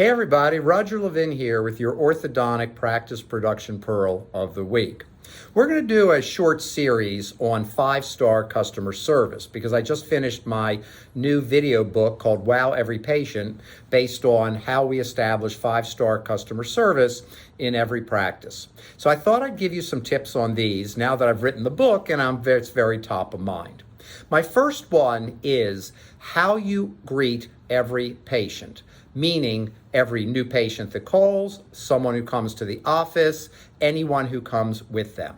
Hey everybody, Roger Levin here with your orthodontic practice production pearl of the week. We're going to do a short series on 5-star customer service because I just finished my new video book called Wow Every Patient, based on how we establish 5-star customer service in every practice. So I thought I'd give you some tips on these now that I've written the book and it's very top of mind. My first one is how you greet every patient, meaning every new patient that calls, someone who comes to the office, anyone who comes with them.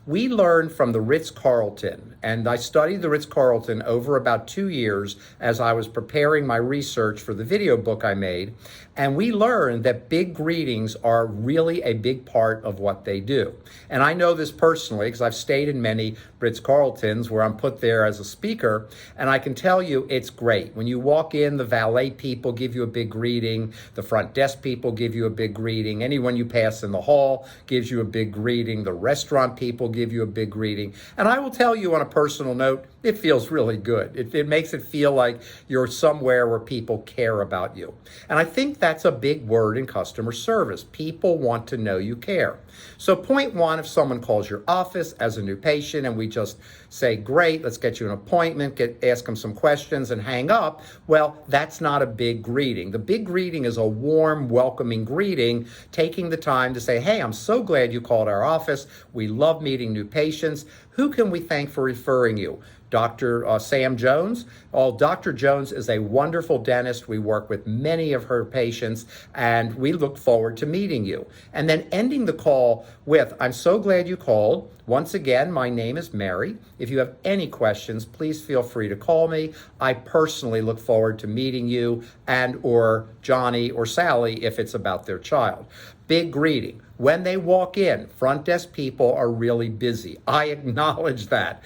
We learned from the Ritz-Carlton, and I studied the Ritz-Carlton over about 2 years as I was preparing my research for the video book I made, and we learned that big greetings are really a big part of what they do. And I know this personally because I've stayed in many Ritz-Carltons where I'm put there as a speaker, and I can tell you it's great. When you walk in, the valet people give you a big greeting, the front desk people give you a big greeting, anyone you pass in the hall gives you a big greeting, the restaurant people give you a big greeting. And I will tell you on a personal note, it feels really good. It makes it feel like you're somewhere where people care about you. And I think that's a big word in customer service. People want to know you care. So point one, if someone calls your office as a new patient and we just say, great, let's get you an appointment, ask them some questions and hang up, well, that's not a big greeting. The big greeting is a warm, welcoming greeting, taking the time to say, hey, I'm so glad you called our office. We love meeting new patients. Who can we thank for referring you? Dr. Sam Jones. Dr. Jones is a wonderful dentist. We work with many of her patients, and we look forward to meeting you. And then ending the call with, I'm so glad you called. Once again, my name is Mary. If you have any questions, please feel free to call me. I personally look forward to meeting you and or Johnny or Sally if it's about their child. Big greeting. When they walk in, front desk people are really busy. I acknowledge that.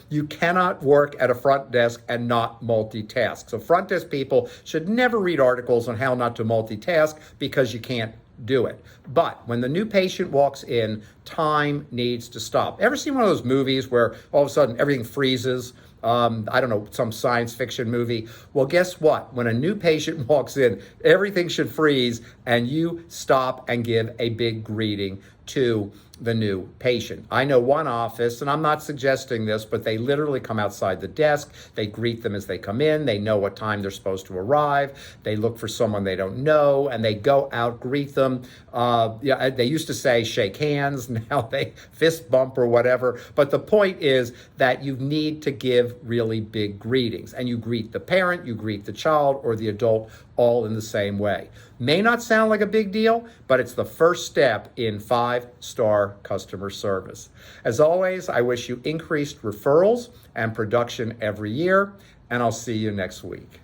You cannot work at a front desk and not multitask. So front desk people should never read articles on how not to multitask because you can't do it. But when the new patient walks in, time needs to stop. Ever seen one of those movies where all of a sudden everything freezes? I don't know, some science fiction movie. Well, guess what? When a new patient walks in, everything should freeze and you stop and give a big greeting to the new patient. I know one office, and I'm not suggesting this, but they literally come outside the desk. They greet them as they come in. They know what time they're supposed to arrive. They look for someone they don't know, and they go out, greet them. They used to say shake hands. Now they fist bump or whatever. But the point is that you need to give really big greetings. And you greet the parent, you greet the child or the adult all in the same way. May not sound like a big deal, but it's the first step in 5-star customer service. As always, I wish you increased referrals and production every year, and I'll see you next week.